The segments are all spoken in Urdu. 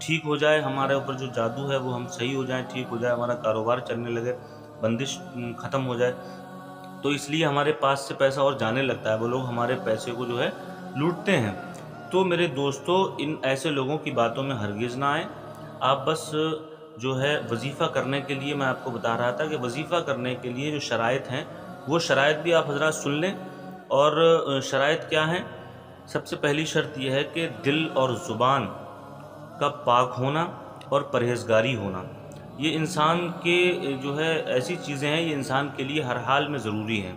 ٹھیک ہو جائے، ہمارے اوپر جو جادو ہے وہ ہم صحیح ہو جائیں، ٹھیک ہو جائے، ہمارا کاروبار چلنے لگے، بندش ختم ہو جائے، تو اس لیے ہمارے پاس سے پیسہ اور جانے لگتا ہے، وہ لوگ ہمارے پیسے کو جو ہے لوٹتے ہیں۔ تو میرے دوستو، ان ایسے لوگوں کی باتوں میں ہرگز نہ آئیں۔ آپ بس جو ہے وظیفہ کرنے کے لیے، میں آپ کو بتا رہا تھا کہ وظیفہ کرنے کے لیے جو شرائط ہیں وہ شرائط بھی آپ حضرات سن لیں۔ اور شرائط کیا ہیں؟ سب سے پہلی شرط یہ ہے کہ دل اور زبان کا پاک ہونا اور پرہیزگاری ہونا۔ یہ انسان کے جو ہے ایسی چیزیں ہیں، یہ انسان کے لیے ہر حال میں ضروری ہیں۔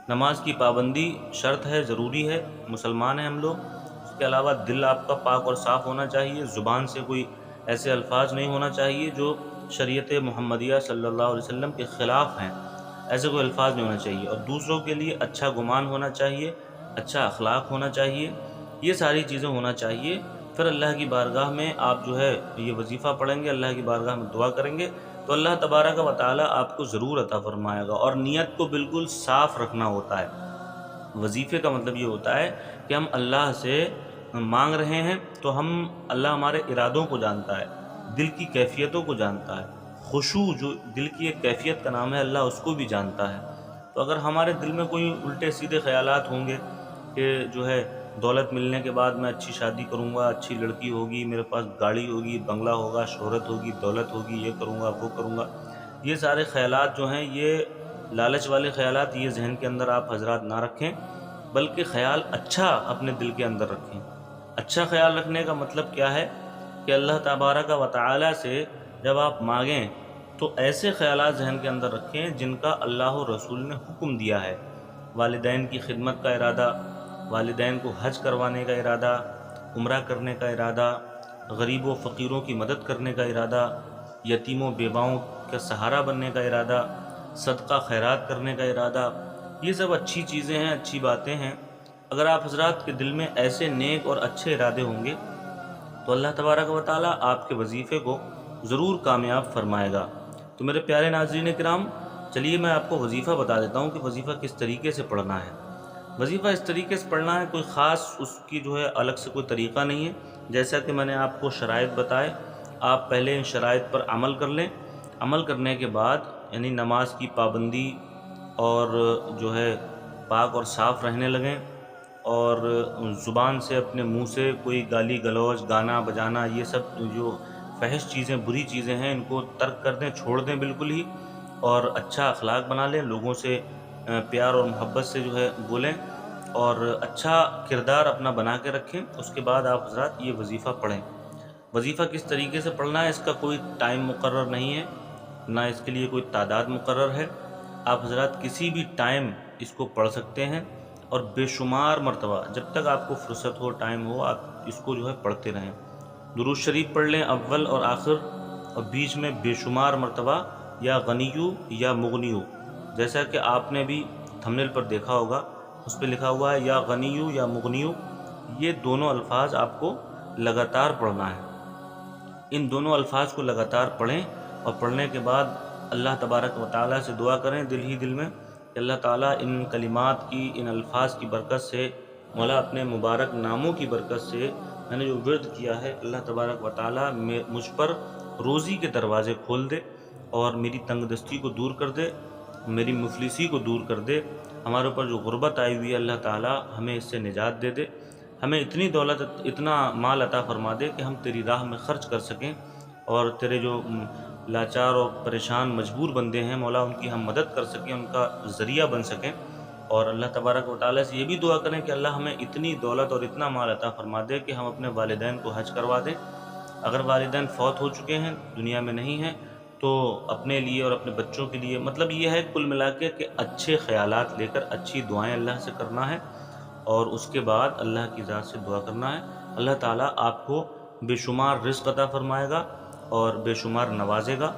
نماز کی پابندی شرط ہے، ضروری ہے، مسلمان ہیں ہم لوگ۔ اس کے علاوہ دل آپ کا پاک اور صاف ہونا چاہیے، زبان سے کوئی ایسے الفاظ نہیں ہونا چاہیے جو شریعت محمدیہ صلی اللہ علیہ وسلم کے خلاف ہیں، ایسے کوئی الفاظ نہیں ہونا چاہیے۔ اور دوسروں کے لیے اچھا گمان ہونا چاہیے، اچھا اخلاق ہونا چاہیے، یہ ساری چیزیں ہونا چاہیے۔ پھر اللہ کی بارگاہ میں آپ جو ہے یہ وظیفہ پڑھیں گے، اللہ کی بارگاہ میں دعا کریں گے تو اللہ تبارک و تعالی آپ کو ضرور عطا فرمائے گا۔ اور نیت کو بالکل صاف رکھنا ہوتا ہے۔ وظیفے کا مطلب یہ ہوتا ہے کہ ہم اللہ سے مانگ رہے ہیں تو اللہ ہمارے ارادوں کو جانتا ہے، دل کی کیفیتوں کو جانتا ہے۔ خشوع جو دل کی ایک کیفیت کا نام ہے، اللہ اس کو بھی جانتا ہے۔ تو اگر ہمارے دل میں کوئی الٹے سیدھے خیالات ہوں گے کہ جو ہے دولت ملنے کے بعد میں اچھی شادی کروں گا، اچھی لڑکی ہوگی، میرے پاس گاڑی ہوگی، بنگلہ ہوگا، شہرت ہوگی، دولت ہوگی، یہ کروں گا، وہ کروں گا، یہ سارے خیالات جو ہیں، یہ لالچ والے خیالات، یہ ذہن کے اندر آپ حضرات نہ رکھیں، بلکہ خیال اچھا اپنے دل کے اندر رکھیں۔ اچھا خیال رکھنے کا مطلب کیا ہے کہ اللہ تبارک و تعالی سے جب آپ مانگیں تو ایسے خیالات ذہن کے اندر رکھیں جن کا اللہ و رسول نے حکم دیا ہے۔ والدین کی خدمت کا ارادہ، والدین کو حج کروانے کا ارادہ، عمرہ کرنے کا ارادہ، غریب و فقیروں کی مدد کرنے کا ارادہ، یتیموں بیواؤں کا سہارا بننے کا ارادہ، صدقہ خیرات کرنے کا ارادہ، یہ سب اچھی چیزیں ہیں، اچھی باتیں ہیں۔ اگر آپ حضرات کے دل میں ایسے نیک اور اچھے ارادے ہوں گے تو اللہ تبارک و تعالیٰ آپ کے وظیفے کو ضرور کامیاب فرمائے گا۔ تو میرے پیارے ناظرین کرام، چلیے میں آپ کو وظیفہ بتا دیتا ہوں کہ وظیفہ کس طریقے سے پڑھنا ہے۔ وظیفہ اس طریقے سے پڑھنا ہے، کوئی خاص اس کی جو ہے الگ سے کوئی طریقہ نہیں ہے۔ جیسا کہ میں نے آپ کو شرائط بتائے، آپ پہلے ان شرائط پر عمل کر لیں۔ عمل کرنے کے بعد یعنی نماز کی پابندی اور جو ہے پاک اور صاف رہنے لگیں، اور زبان سے اپنے منہ سے کوئی گالی گلوچ، گانا بجانا، یہ سب جو فحش چیزیں، بری چیزیں ہیں، ان کو ترک کر دیں، چھوڑ دیں بالکل ہی، اور اچھا اخلاق بنا لیں، لوگوں سے پیار اور محبت سے جو ہے بولیں، اور اچھا کردار اپنا بنا کے رکھیں۔ اس کے بعد آپ حضرات یہ وظیفہ پڑھیں۔ وظیفہ کس طریقے سے پڑھنا ہے، اس کا کوئی ٹائم مقرر نہیں ہے، نہ اس کے لیے کوئی تعداد مقرر ہے۔ آپ حضرات کسی بھی ٹائم اس کو پڑھ سکتے ہیں، اور بے شمار مرتبہ جب تک آپ کو فرصت ہو، ٹائم ہو، آپ اس کو جو ہے پڑھتے رہیں۔ درود شریف پڑھ لیں اول اور آخر، اور بیچ میں بے شمار مرتبہ یا غنیو یا مغنیو، جیسا کہ آپ نے بھی تھمبنیل پر دیکھا ہوگا، اس پہ لکھا ہوا ہے یا غنیو یا مغنیو، یہ دونوں الفاظ آپ کو لگاتار پڑھنا ہے۔ ان دونوں الفاظ کو لگاتار پڑھیں، اور پڑھنے کے بعد اللہ تبارک و تعالیٰ سے دعا کریں دل ہی دل میں کہ اللہ تعالیٰ ان کلمات کی، ان الفاظ کی برکت سے، مولا اپنے مبارک ناموں کی برکت سے میں نے جو ورد کیا ہے، اللہ تبارک و تعالیٰ مجھ پر روزی کے دروازے کھول دے، اور میری تنگ دستی کو دور کر دے، میری مفلسی کو دور کر دے، ہمارے اوپر جو غربت آئی ہوئی ہے اللہ تعالیٰ ہمیں اس سے نجات دے دے، ہمیں اتنی دولت، اتنا مال عطا فرما دے کہ ہم تیری راہ میں خرچ کر سکیں، اور تیرے جو لاچار اور پریشان مجبور بندے ہیں مولا، ان کی ہم مدد کر سکیں، ان کا ذریعہ بن سکیں۔ اور اللہ تبارک و تعالیٰ سے یہ بھی دعا کریں کہ اللہ ہمیں اتنی دولت اور اتنا مال عطا فرما دے کہ ہم اپنے والدین کو حج کروا دیں۔ اگر والدین فوت ہو چکے ہیں، دنیا میں نہیں ہیں، تو اپنے لیے اور اپنے بچوں کے لیے، مطلب یہ ہے کل ملا کے کہ اچھے خیالات لے کر اچھی دعائیں اللہ سے کرنا ہے، اور اس کے بعد اللہ کی ذات سے دعا کرنا ہے۔ اللہ تعالیٰ آپ کو بے شمار رزق عطا فرمائے گا اور بے شمار نوازے گا،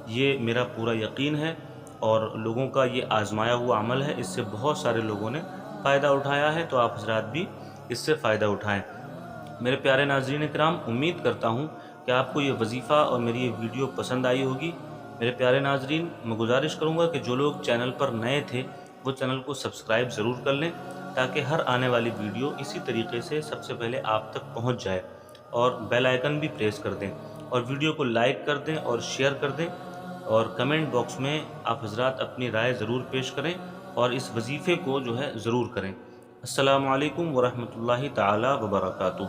یہ میرا پورا یقین ہے، اور لوگوں کا یہ آزمایا ہوا عمل ہے، اس سے بہت سارے لوگوں نے فائدہ اٹھایا ہے، تو آپ حضرات بھی اس سے فائدہ اٹھائیں۔ میرے پیارے ناظرین کرام، امید کرتا ہوں کہ آپ کو یہ وظیفہ اور میری یہ ویڈیو پسند آئی ہوگی۔ میرے پیارے ناظرین، میں گزارش کروں گا کہ جو لوگ چینل پر نئے تھے وہ چینل کو سبسکرائب ضرور کر لیں، تاکہ ہر آنے والی ویڈیو اسی طریقے سے سب سے پہلے آپ تک پہنچ جائے، اور بیل آئیکن بھی پریس کر دیں۔ اور ویڈیو کو لائک کر دیں اور شیئر کر دیں، اور کمنٹ باکس میں آپ حضرات اپنی رائے ضرور پیش کریں اور اس وظیفے کو ضرور کریں۔ السلام علیکم ورحمۃ اللہ تعالی وبرکاتہ۔